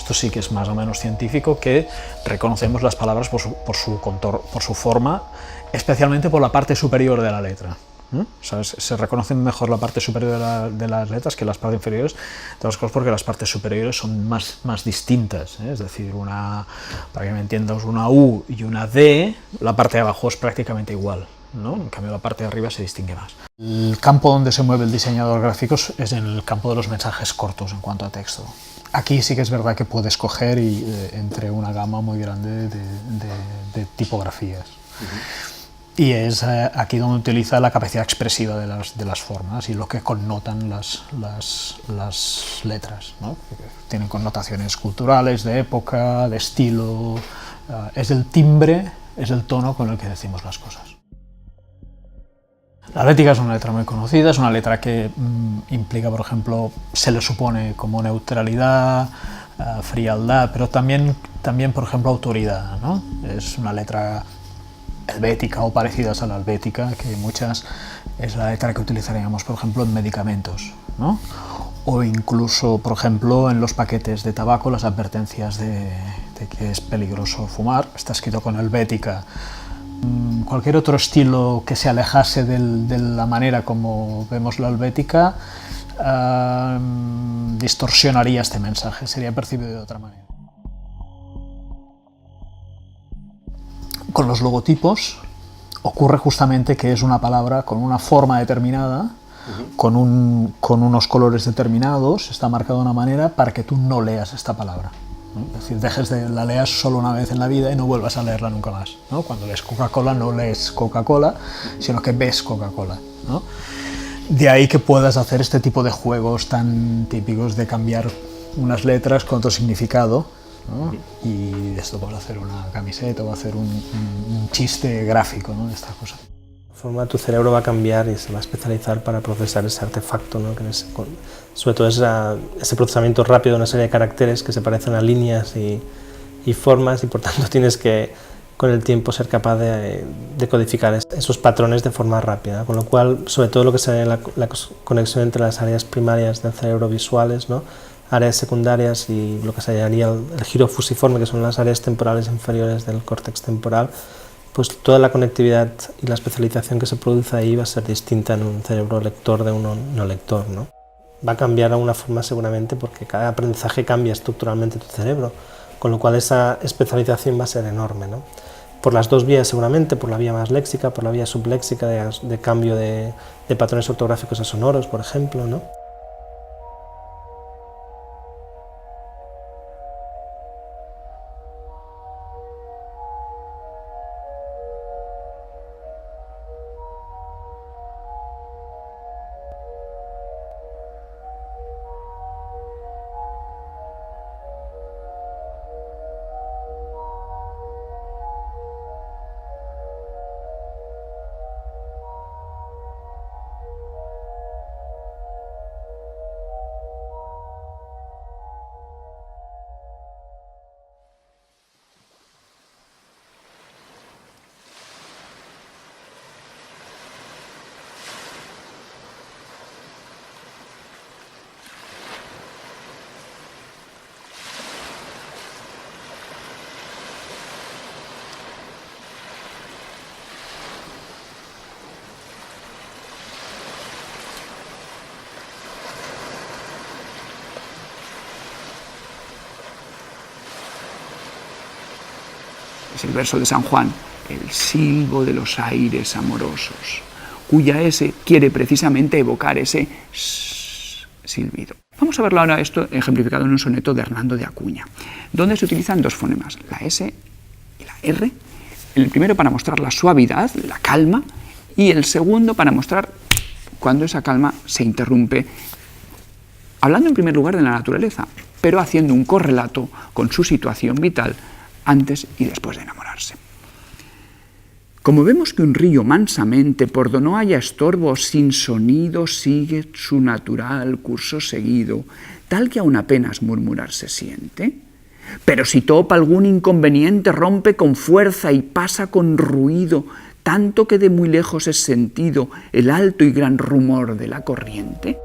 esto sí que es más o menos científico, que reconocemos las palabras por su forma, especialmente por la parte superior de la letra. ¿Mm? O sea, se reconocen mejor la parte superior de las letras que las partes inferiores, de las cosas porque las partes superiores son más distintas, ¿eh? Es decir, para que me entiendas, una U y una D, la parte de abajo es prácticamente igual, ¿no? En cambio la parte de arriba se distingue más. El campo donde se mueve el diseñador gráfico es en el campo de los mensajes cortos en cuanto a texto. Aquí sí que es verdad que puede escoger entre una gama muy grande de tipografías. Y es aquí donde utiliza la capacidad expresiva de las formas y lo que connotan las letras, ¿no? Tienen connotaciones culturales, de época, de estilo. Es el timbre, es el tono con el que decimos las cosas. La Helvética es una letra muy conocida, es una letra que implica, por ejemplo, se le supone como neutralidad, frialdad, pero también, por ejemplo, autoridad, ¿no? Es una letra helvética o parecidas a la helvética, que muchas es la letra que utilizaríamos, por ejemplo, en medicamentos, ¿no? O incluso, por ejemplo, en los paquetes de tabaco, las advertencias de que es peligroso fumar, está escrito con helvética. Cualquier otro estilo que se alejase de la manera como vemos la helvética distorsionaría este mensaje, sería percibido de otra manera. Con los logotipos ocurre justamente que es una palabra con una forma determinada, con unos colores determinados, está marcada de una manera para que tú no leas esta palabra, ¿no? Es decir, la leas solo una vez en la vida y no vuelvas a leerla nunca más, ¿no? Cuando lees Coca-Cola no lees Coca-Cola, sino que ves Coca-Cola, ¿no? De ahí que puedas hacer este tipo de juegos tan típicos de cambiar unas letras con otro significado, ¿no? Y de esto puedes hacer una camiseta o hacer un chiste gráfico, ¿no? De esta cosa. La forma de tu cerebro va a cambiar y se va a especializar para procesar ese artefacto, ¿no? Sobre todo ese procesamiento rápido de una serie de caracteres que se parecen a líneas y formas, y por tanto tienes que con el tiempo ser capaz de codificar esos patrones de forma rápida, con lo cual sobre todo lo que sería la conexión entre las áreas primarias del cerebro visuales, ¿no? Áreas secundarias y lo que se llamaría el giro fusiforme, que son las áreas temporales inferiores del córtex temporal, pues toda la conectividad y la especialización que se produce ahí va a ser distinta en un cerebro lector de uno no lector, ¿no? Va a cambiar de alguna forma seguramente porque cada aprendizaje cambia estructuralmente tu cerebro, con lo cual esa especialización va a ser enorme, ¿no? Por las dos vías seguramente, por la vía más léxica, por la vía subléxica de cambio de patrones ortográficos a sonoros, por ejemplo, ¿no? Es el verso de San Juan, el silbo de los aires amorosos, cuya S quiere precisamente evocar ese silbido. Vamos a verlo ahora esto ejemplificado en un soneto de Hernando de Acuña, donde se utilizan dos fonemas, la S y la R, el primero para mostrar la suavidad, la calma, y el segundo para mostrar cuando esa calma se interrumpe, hablando en primer lugar de la naturaleza, pero haciendo un correlato con su situación vital antes y después de enamorarse. Como vemos que un río mansamente, por do no haya estorbo, sin sonido, sigue su natural curso seguido, tal que aún apenas murmurar se siente, pero si topa algún inconveniente, rompe con fuerza y pasa con ruido, tanto que de muy lejos es sentido el alto y gran rumor de la corriente.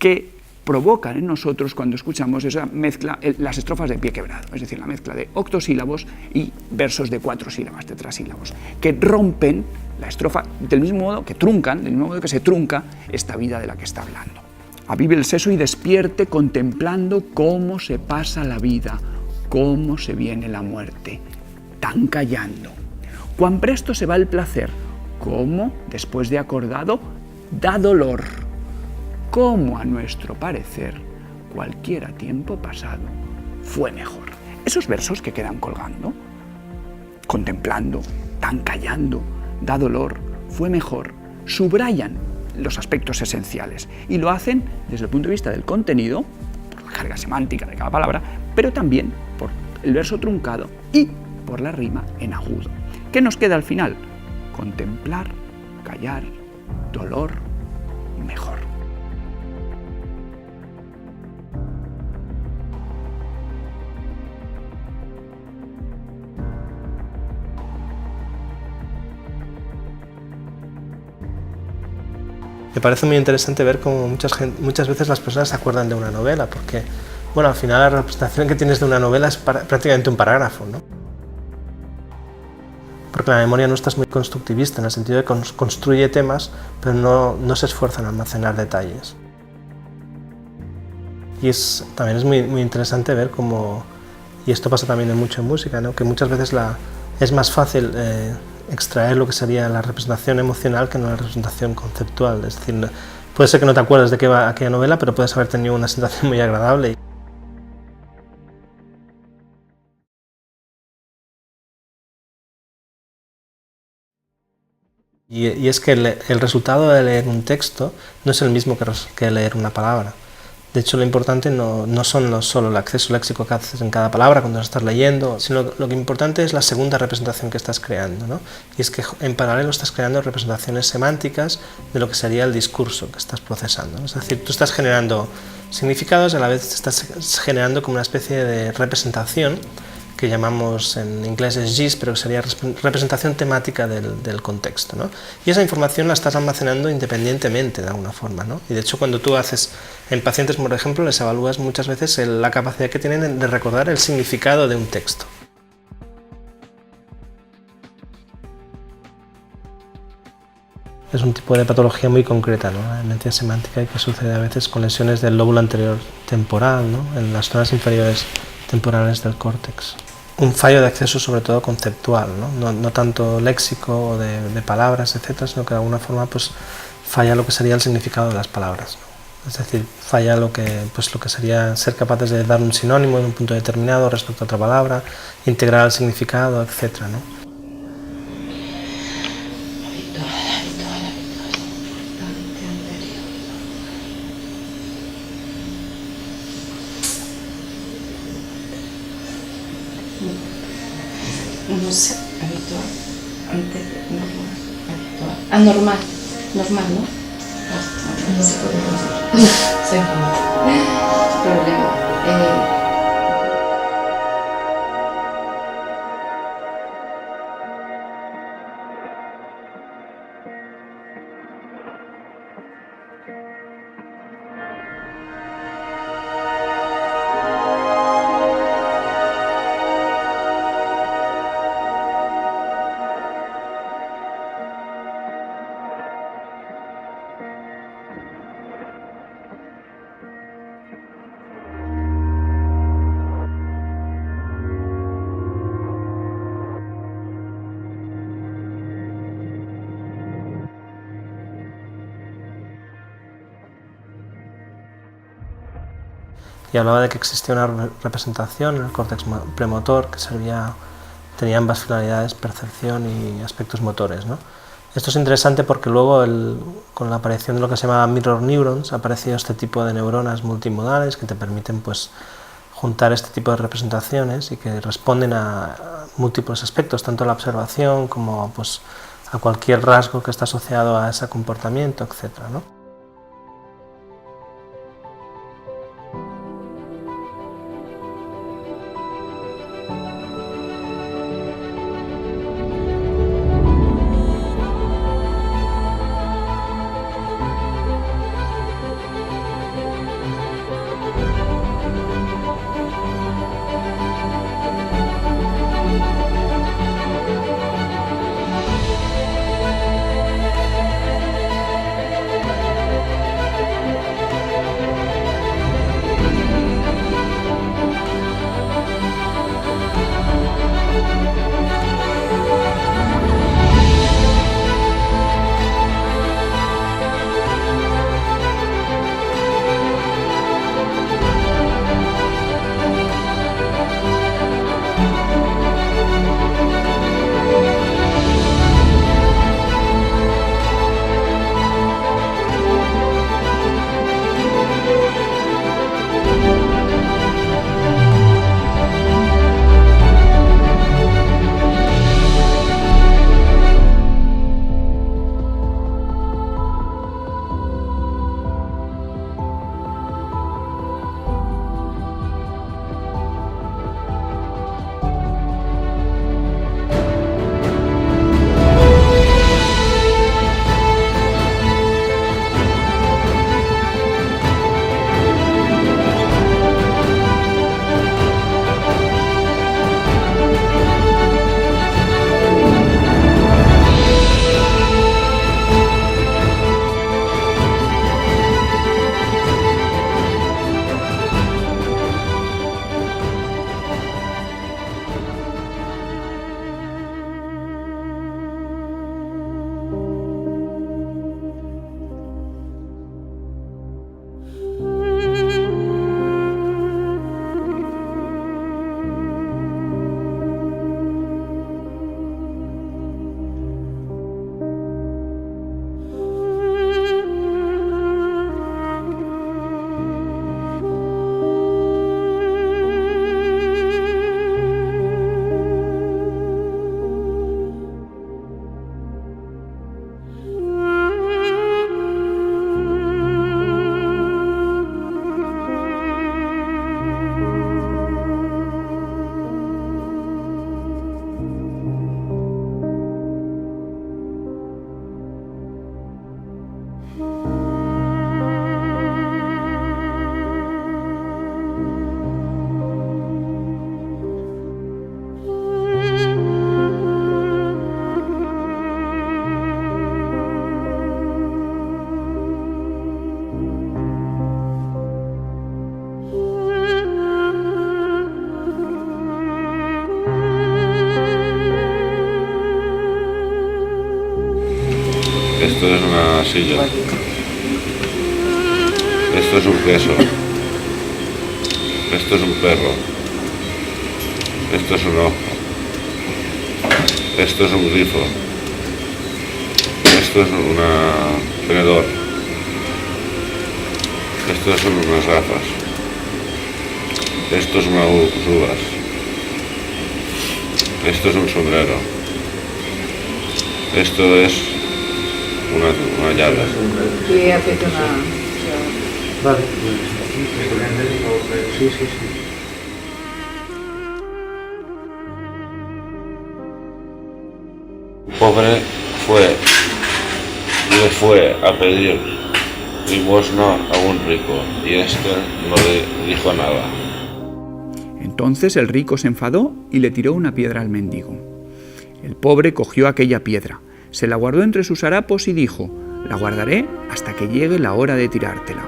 que provocan en nosotros cuando escuchamos esa mezcla, las estrofas de pie quebrado, es decir, la mezcla de octosílabos y versos de 4 sílabas, tetrasílabos, que rompen la estrofa del mismo modo que truncan, del mismo modo que se trunca esta vida de la que está hablando. Avive el seso y despierte contemplando cómo se pasa la vida, cómo se viene la muerte, tan callando. Cuán presto se va el placer, cómo, después de acordado, da dolor. Cómo a nuestro parecer, cualquiera tiempo pasado fue mejor. Esos versos que quedan colgando, contemplando, tan callando, da dolor, fue mejor, subrayan los aspectos esenciales y lo hacen desde el punto de vista del contenido, por la carga semántica de cada palabra, pero también por el verso truncado y por la rima en agudo. ¿Qué nos queda al final? Contemplar, callar, dolor, mejor. Me parece muy interesante ver cómo muchas veces las personas se acuerdan de una novela, porque, bueno, al final la representación que tienes de una novela es prácticamente un parágrafo, ¿no? Porque la memoria nuestra es muy constructivista, en el sentido de que construye temas, pero no se esfuerza en almacenar detalles. Y también es muy interesante ver cómo, y esto pasa también mucho en música, ¿no? Que muchas veces es más fácil extraer lo que sería la representación emocional que no la representación conceptual. Es decir, puede ser que no te acuerdes de qué va aquella novela, pero puedes haber tenido una sensación muy agradable. Y es que el resultado de leer un texto no es el mismo que leer una palabra. De hecho, lo importante no son solo el acceso léxico que haces en cada palabra cuando la estás leyendo, sino lo que importante es la segunda representación que estás creando, ¿no? Y es que en paralelo estás creando representaciones semánticas de lo que sería el discurso que estás procesando, ¿no? Es decir, tú estás generando significados y a la vez estás generando como una especie de representación que llamamos en inglés es GIS, pero que sería representación temática del contexto, ¿no? Y esa información la estás almacenando independientemente de alguna forma, ¿no? Y de hecho cuando tú haces, en pacientes por ejemplo, les evalúas muchas veces la capacidad que tienen de recordar el significado de un texto. Es un tipo de patología muy concreta, ¿no? La demencia semántica, y que sucede a veces con lesiones del lóbulo anterior temporal, ¿no? En las zonas inferiores temporales del córtex. Un fallo de acceso sobre todo conceptual, no tanto léxico o de palabras, etcétera, sino que de alguna forma pues, falla lo que sería el significado de las palabras, ¿no? Es decir, falla lo que sería ser capaces de dar un sinónimo en un punto determinado respecto a otra palabra, integrar el significado, etcétera, ¿no? No sé, habitual, normal, habitual. Anormal, normal, ¿no? No se puede decir. Soy problema. Y hablaba de que existía una representación en el córtex premotor que tenía ambas finalidades, percepción y aspectos motores, ¿no? Esto es interesante porque luego, con la aparición de lo que se llama mirror neurons, ha aparecido este tipo de neuronas multimodales que te permiten pues, juntar este tipo de representaciones y que responden a múltiples aspectos, tanto a la observación como pues, a cualquier rasgo que está asociado a ese comportamiento, etc., ¿no? Esto es una silla. Esto es un queso. Esto es un perro. Esto es un ojo. Esto es un grifo. Esto es un tenedor. Estos son unas gafas. Esto es unas uvas. Esto es un sombrero. Esto es una llave. Y ha fet una... Vale. Sí, sí, sí. Un pobre le fue a pedir limosna a un rico y este no le dijo nada. Entonces el rico se enfadó y le tiró una piedra al mendigo. El pobre cogió aquella piedra, se la guardó entre sus harapos y dijo: la guardaré hasta que llegue la hora de tirártela.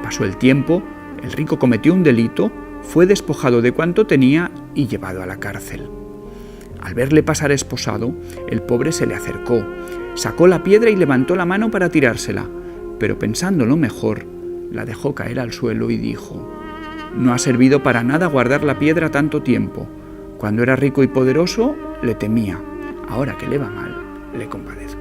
Pasó el tiempo, el rico cometió un delito, fue despojado de cuanto tenía y llevado a la cárcel. Al verle pasar esposado, el pobre se le acercó, sacó la piedra y levantó la mano para tirársela, pero pensándolo mejor, la dejó caer al suelo y dijo: no ha servido para nada guardar la piedra tanto tiempo. Cuando era rico y poderoso, le temía. Ahora que le va mal, le compadezco.